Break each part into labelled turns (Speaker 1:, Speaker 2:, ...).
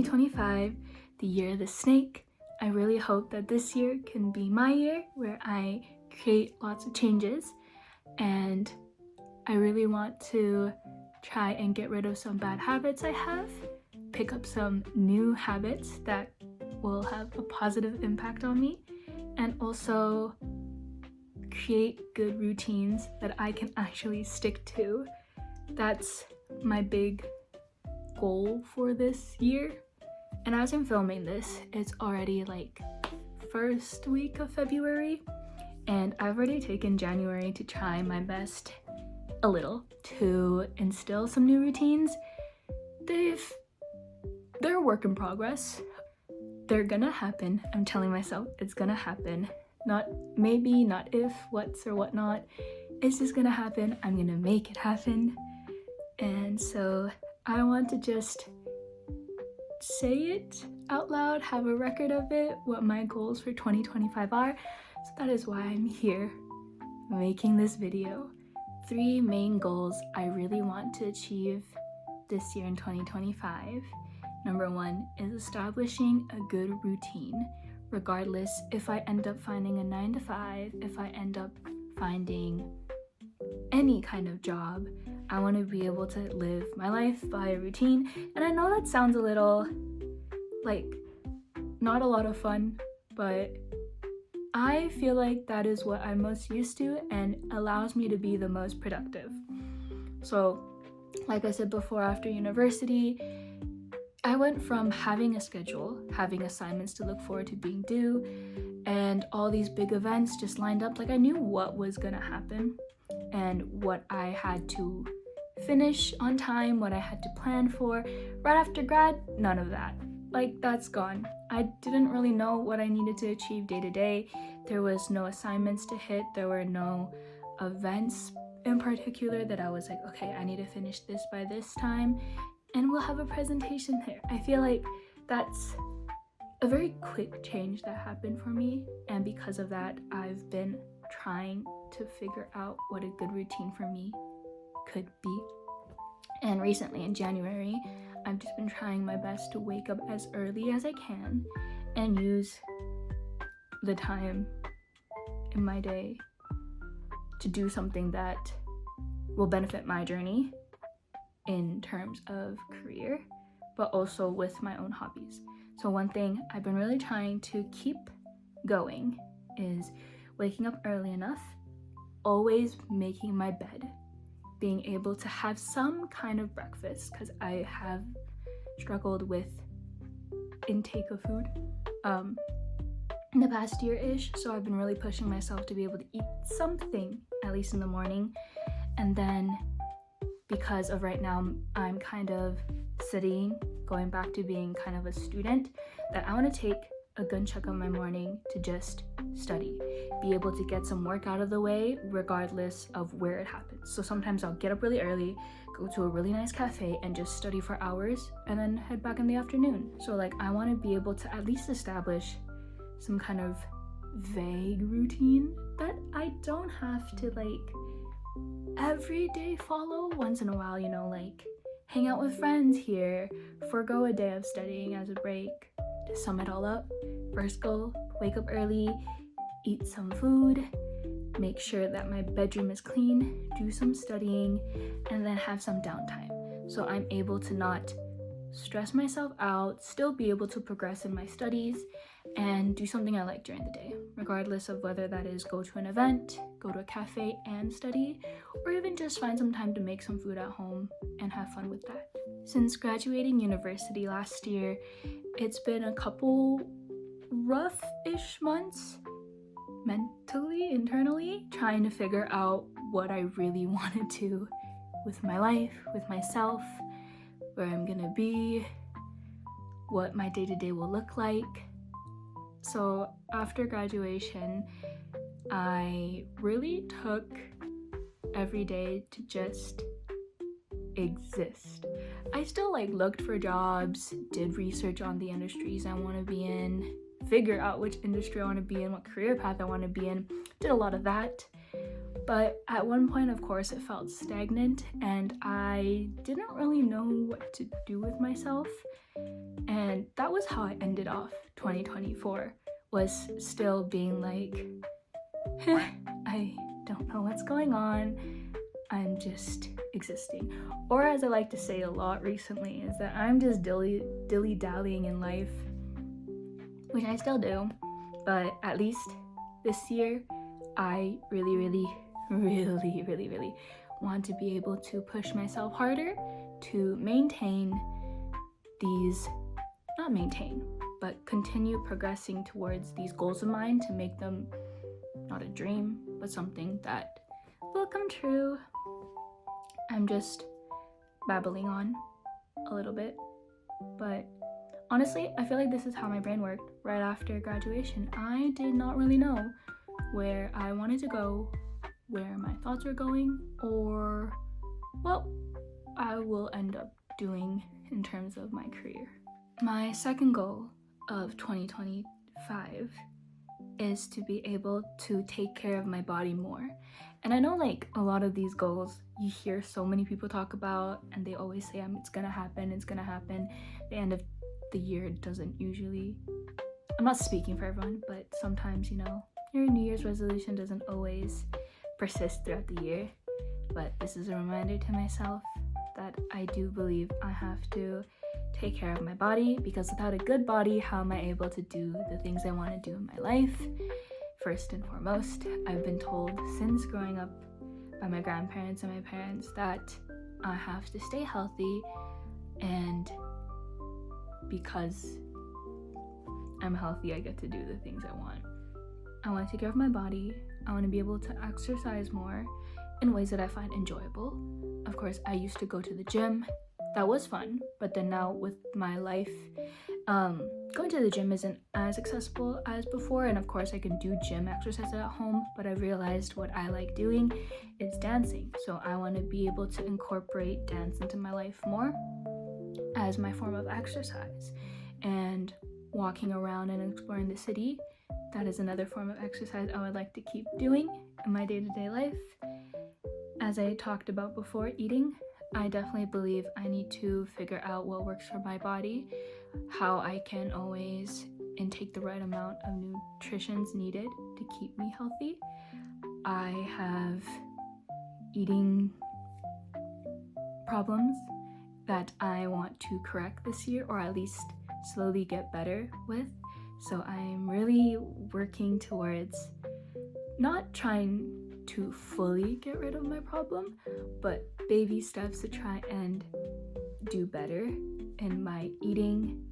Speaker 1: 2025, the year of the snake. I really hope that this year can be my year where I create lots of changes, and I really want to try and get rid of some bad habits I have, pick up some new habits that will have a positive impact on me, and also create good routines that I can actually stick to. That's my big goal for this year. And as I'm filming this, it's already like first week of February, and I've already taken January to try my best a little to instill some new routines. They're a work in progress. They're gonna happen. I'm telling myself it's gonna happen. Not maybe, not if, what's or whatnot. It's just gonna happen. I'm gonna make it happen. And so I want to just say it out loud, have a record of it, what my goals for 2025 are. So that is why I'm here making this video. 3 main goals I really want to achieve this year in 2025. Number 1 is establishing a good routine, regardless if I end up finding a 9 to 5, if I end up finding any kind of job. I want to be able to live my life by a routine. And I know that sounds a little like not a lot of fun, but I feel like that is what I'm most used to and allows me to be the most productive. So, like I said before, after university, I went from having a schedule, having assignments to look forward to being due, and all these big events just lined up. Like I knew what was gonna happen and what I had to finish on time, what I had to plan for. Right after grad, none of that. Like that's gone. I didn't really know what I needed to achieve day to day. There was no assignments to hit. There were no events in particular that I was like, okay, I need to finish this by this time and we'll have a presentation there. I feel like that's a very quick change that happened for me, and because of that, I've been trying to figure out what a good routine for me could be. And recently in January, I've just been trying my best to wake up as early as I can and use the time in my day to do something that will benefit my journey in terms of career, but also with my own hobbies. So one thing I've been really trying to keep going is waking up early enough, always making my bed, being able to have some kind of breakfast, because I have struggled with intake of food in the past year-ish. So I've been really pushing myself to be able to eat something, at least in the morning. And then because of right now, I'm kind of studying, going back to being kind of a student, that I want to take a good chunk of my morning to just study, be able to get some work out of the way regardless of where it happens. So sometimes I'll get up really early, go to a really nice cafe and just study for hours and then head back in the afternoon. So like I want to be able to at least establish some kind of vague routine that I don't have to like every day follow. Once in a while, you know, like hang out with friends here, forgo a day of studying as a break. To sum it all up, first goal, wake up early, eat some food, make sure that my bedroom is clean, do some studying, and then have some downtime. So I'm able to not stress myself out, still be able to progress in my studies, and do something I like during the day, regardless of whether that is go to an event, go to a cafe and study, or even just find some time to make some food at home and have fun with that. Since graduating university last year, it's been a couple rough-ish months mentally, internally, trying to figure out what I really want to do with my life, with myself, where I'm gonna be, what my day-to-day will look like. So after graduation, I really took every day to just exist. I still like looked for jobs, did research on the industries I want to be in, figure out which industry I want to be in, what career path I want to be in, did a lot of that. But at one point, of course, it felt stagnant and I didn't really know what to do with myself. And that was how I ended off 2024, was still being like, I don't know what's going on. I'm just existing. Or as I like to say a lot recently, is that I'm just dilly-dallying in life, which I still do. But at least this year, I really want to be able to push myself harder to continue progressing towards these goals of mine, to make them not a dream, but something that will come true. I'm just babbling on a little bit, but honestly, I feel like this is how my brain worked right after graduation. I did not really know where I wanted to go, where my thoughts were going, or what I will end up doing in terms of my career. My second goal of 2025 is to be able to take care of my body more. And I know like a lot of these goals you hear so many people talk about, and they always say it's gonna happen. The end of the year doesn't usually, I'm not speaking for everyone, but sometimes, your New Year's resolution doesn't always persist throughout the year. But this is a reminder to myself that I do believe I have to take care of my body, because without a good body, how am I able to do the things I want to do in my life? First and foremost, I've been told since growing up by my grandparents and my parents that I have to stay healthy, and because I'm healthy, I get to do the things I want. I want to take care of my body. I want to be able to exercise more in ways that I find enjoyable. Of course, I used to go to the gym. That was fun, but then now with my life, going to the gym isn't as accessible as before, and of course I can do gym exercises at home, but I've realized what I like doing is dancing. So I want to be able to incorporate dance into my life more as my form of exercise. And walking around and exploring the city, that is another form of exercise I would like to keep doing in my day-to-day life. As I talked about before, eating, I definitely believe I need to figure out what works for my body, how I can always intake the right amount of nutritions needed to keep me healthy. I have eating problems that I want to correct this year, or at least slowly get better with. So I'm really working towards not trying to fully get rid of my problem, but baby steps to try and do better in my eating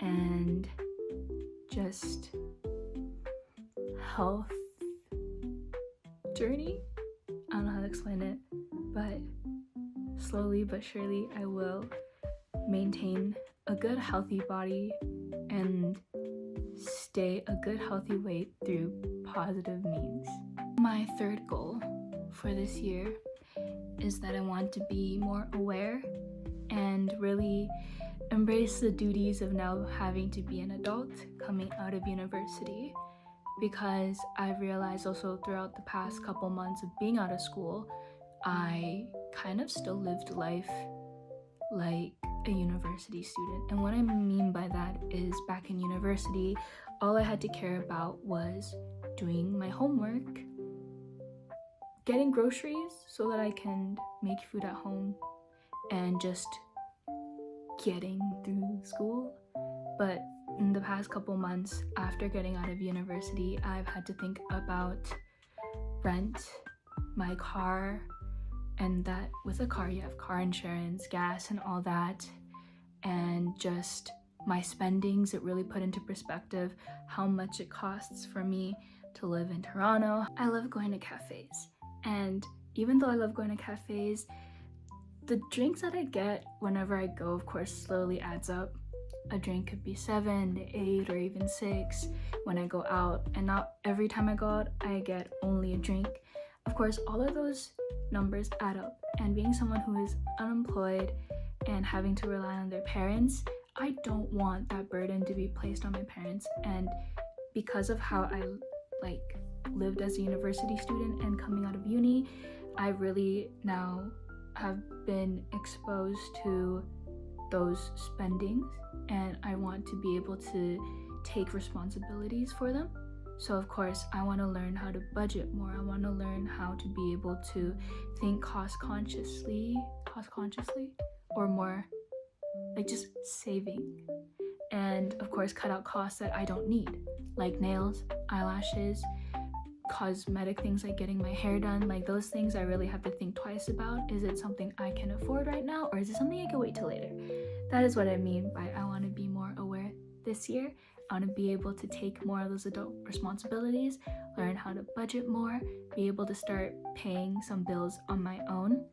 Speaker 1: and just health journey. I don't know how to explain it, but slowly but surely I will maintain a good healthy body and stay a good healthy weight through positive means. My third goal for this year is that I want to be more aware and really embrace the duties of now having to be an adult coming out of university, because I've realized also throughout the past couple months of being out of school, I kind of still lived life like a university student. And what I mean by that is, back in university, all I had to care about was doing my homework, getting groceries so that I can make food at home, and just getting through school. But in the past couple months after getting out of university, I've had to think about rent, my car, and that with a car you have car insurance, gas, and all that, and just my spendings. It really put into perspective how much it costs for me to live in Toronto. I love going to cafes, and even though I love going to cafes, the drinks that I get whenever I go, of course, slowly adds up. A drink could be 7 to 8 or even 6 when I go out, and not every time I go out I get only a drink. Of course, all of those numbers add up, and being someone who is unemployed and having to rely on their parents, I don't want that burden to be placed on my parents. And because of how I lived as a university student and coming out of uni, I really now have been exposed to those spendings, and I want to be able to take responsibilities for them. So of course I want to learn how to budget more. I want to learn how to be able to think cost consciously, or more like just saving. And of course cut out costs that I don't need, like nails, eyelashes, cosmetic things like getting my hair done. Like those things I really have to think twice about. Is it something I can afford right now, or is it something I can wait till later? That is what I mean by I want to be more aware this year. I want to be able to take more of those adult responsibilities, learn how to budget more, be able to start paying some bills on my own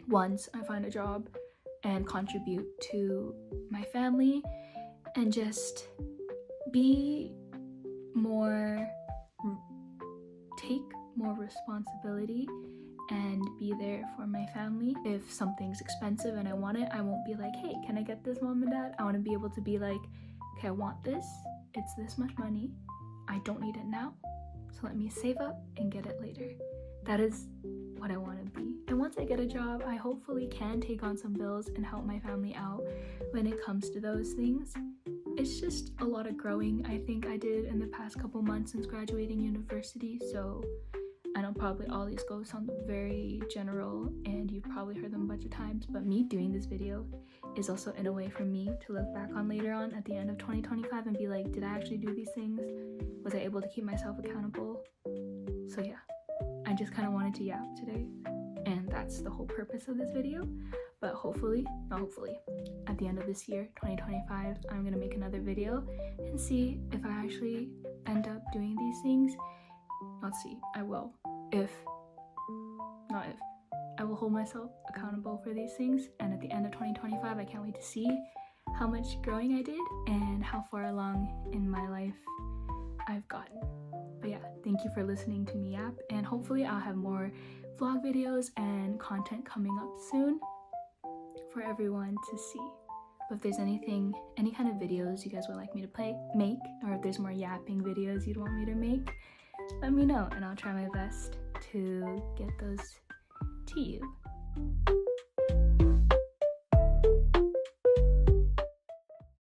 Speaker 1: once I find a job, and contribute to my family, and just be more, take more responsibility and be there for my family. If something's expensive and I want it, I won't be like, hey, can I get this, mom and dad? I want to be able to be like, okay, I want this, it's this much money, I don't need it now, so let me save up and get it later. That is what I want to be. And once I get a job, I hopefully can take on some bills and help my family out when it comes to those things. It's just a lot of growing I think I did in the past couple months since graduating university. So I know probably all these goals sound very general and you've probably heard them a bunch of times, but me doing this video is also in a way for me to look back on later on at the end of 2025 and be like, did I actually do these things? Was I able to keep myself accountable? So yeah, I just kind of wanted to yap today, and that's the whole purpose of this video. But hopefully, not hopefully, at the end of this year, 2025, I'm gonna make another video and see if I actually end up doing these things. Not see, I will. I will hold myself accountable for these things, and at the end of 2025, I can't wait to see how much growing I did and how far along in my life I've gotten. But yeah, thank you for listening to me yap, and hopefully I'll have more vlog videos and content coming up soon for everyone to see. But if there's any kind of videos you guys would like me to make, or if there's more yapping videos you'd want me to make, let me know and I'll try my best to get those to you.